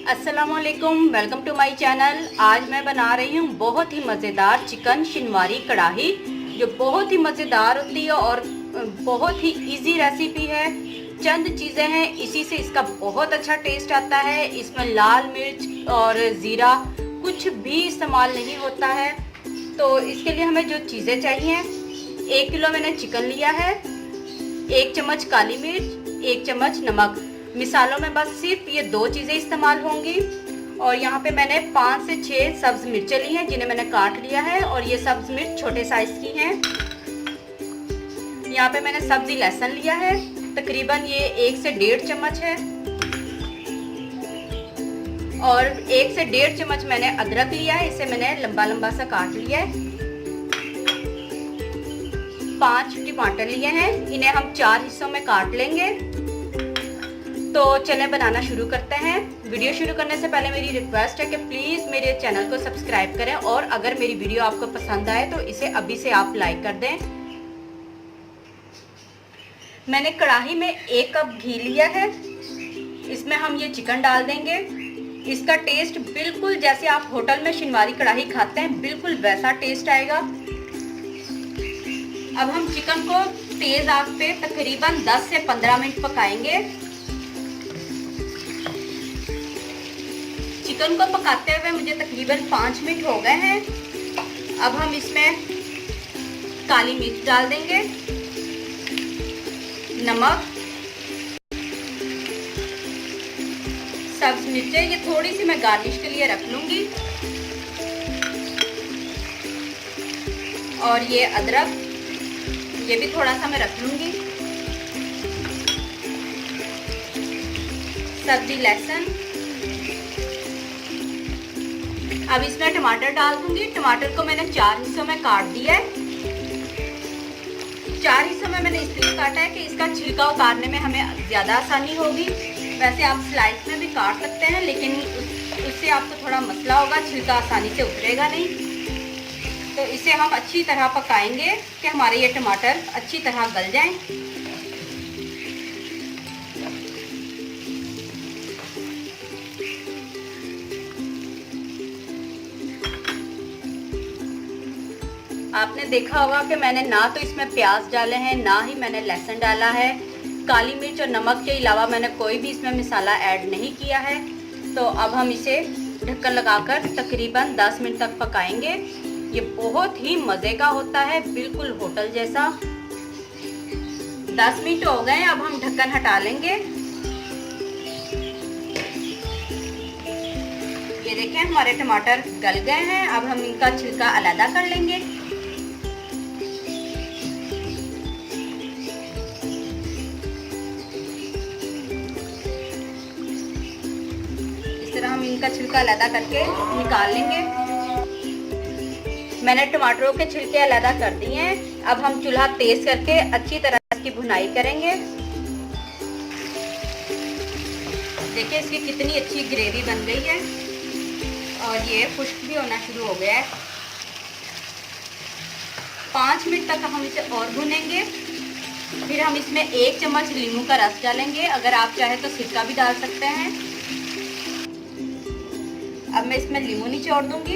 अस्सलामुअलैकुम, welcome to my channel. आज मैं बना रही हूँ बहुत ही मज़ेदार चिकन शिनवारी कढ़ाई, जो बहुत ही मज़ेदार होती है और बहुत ही इजी रेसिपी है। चंद चीज़ें हैं, इसी से इसका बहुत अच्छा टेस्ट आता है। इसमें लाल मिर्च और ज़ीरा कुछ भी इस्तेमाल नहीं होता है। तो इसके लिए हमें जो चीज़ें चाहिए, 1 किलो मैंने चिकन लिया है, 1 चम्मच काली मिर्च, 1 चम्मच नमक। मिसालों में बस सिर्फ ये 2 चीज़ें इस्तेमाल होंगी। और यहाँ पे मैंने 5 से 6 सब्ज मिर्चें ली हैं, जिन्हें मैंने काट लिया है, और ये सब्ज मिर्च छोटे साइज की हैं। यहाँ पे मैंने सब्जी लहसुन लिया है, तकरीबन ये 1 से 1.5 चम्मच है। और 1 से 1.5 चम्मच मैंने अदरक लिया है, इसे मैंने लंबा लंबा सा काट लिया है। 5 टमाटर लिए हैं, इन्हें हम 4 हिस्सों में काट लेंगे। तो चले बनाना शुरू करते हैं। वीडियो शुरू करने से पहले मेरी रिक्वेस्ट है कि प्लीज़ मेरे चैनल को सब्सक्राइब करें, और अगर मेरी वीडियो आपको पसंद आए तो इसे अभी से आप लाइक कर दें। मैंने कढ़ाई में 1 कप घी लिया है, इसमें हम ये चिकन डाल देंगे। इसका टेस्ट बिल्कुल जैसे आप होटल में शिनवारी कढ़ाई खाते हैं, बिल्कुल वैसा टेस्ट आएगा। अब हम चिकन को तेज आंच पे तकरीबन 10 से 15 मिनट पकाएंगे। चिकन को पकाते हुए मुझे तकरीबन 5 मिनट हो गए हैं। अब हम इसमें काली मिर्च डाल देंगे, नमक, सब्ज मिर्चें, ये थोड़ी सी मैं गार्निश के लिए रख लूंगी, और ये अदरक, ये भी थोड़ा सा मैं रख लूंगी, सब्जी लहसुन। अब इसमें टमाटर डाल दूंगी। टमाटर को मैंने 4 हिस्सों में काट दिया है। 4 हिस्सों में मैंने इसलिए काटा है कि इसका छिलका उतारने में हमें ज़्यादा आसानी होगी। वैसे आप स्लाइस में भी काट सकते हैं, लेकिन उससे आपको थोड़ा मसला होगा, छिलका आसानी से उतरेगा नहीं। तो इसे हम अच्छी तरह पकाएंगे कि हमारे ये टमाटर अच्छी तरह गल जाएं। आपने देखा होगा कि मैंने ना तो इसमें प्याज डाले हैं, ना ही मैंने लहसुन डाला है। काली मिर्च और नमक के अलावा मैंने कोई भी इसमें मसाला ऐड नहीं किया है। तो अब हम इसे ढक्कन लगाकर तकरीबन 10 मिनट तक पकाएंगे। ये बहुत ही मज़े का होता है, बिल्कुल होटल जैसा। 10 मिनट हो गए, अब हम ढक्कन हटा लेंगे। ये देखें, हमारे टमाटर गल गए हैं। अब हम इनका छिलका अलग कर लेंगे। हम इनका छिलका अलग करके निकाल लेंगे। मैंने टमाटरों के छिलके अलग कर दिए हैं। अब हम चूल्हा तेज करके अच्छी तरह इसकी भुनाई करेंगे। देखिए इसकी कितनी अच्छी ग्रेवी बन गई है, और ये खुश्क भी होना शुरू हो गया है। 5 मिनट तक हम इसे और भुनेंगे। फिर हम इसमें 1 चम्मच नींबू का रस डालेंगे। अगर आप चाहे तो सिरका भी डाल सकते हैं। अब मैं इसमें नींबू निचोड़ दूंगी।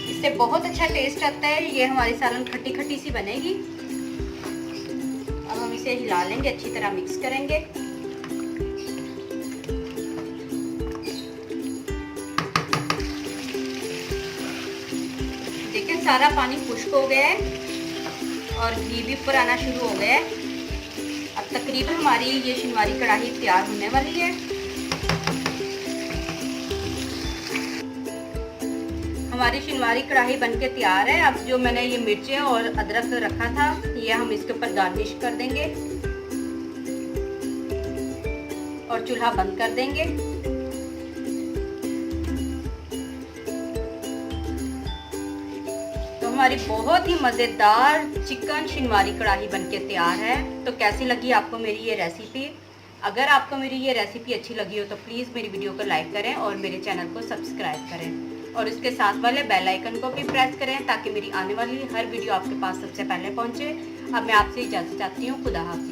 इससे बहुत अच्छा टेस्ट आता है। ये हमारी सालन खट्टी खट्टी सी बनेगी। अब हम इसे हिला लेंगे, अच्छी तरह मिक्स करेंगे। देखिए सारा पानी खुश्क हो गया है और घी भी ऊपर आना शुरू हो गया है। अब तकरीबन हमारी ये शिनवारी कढ़ाई तैयार होने वाली है। हमारी शिनवारी कढ़ाई बनके तैयार है। अब जो मैंने ये मिर्चें और अदरक रखा था, ये हम इसके ऊपर गार्निश कर देंगे और चूल्हा बंद कर देंगे। हमारी बहुत ही मज़ेदार चिकन शिनवारी कढ़ाई बनके तैयार है। तो कैसी लगी आपको मेरी ये रेसिपी? अगर आपको मेरी ये रेसिपी अच्छी लगी हो तो प्लीज़ मेरी वीडियो को लाइक करें और मेरे चैनल को सब्सक्राइब करें, और उसके साथ वाले बेल आइकन को भी प्रेस करें ताकि मेरी आने वाली हर वीडियो आपके पास सबसे पहले पहुंचे। अब मैं आपसे इजाज़त चाहती हूँ। खुदा हाफ़िज़।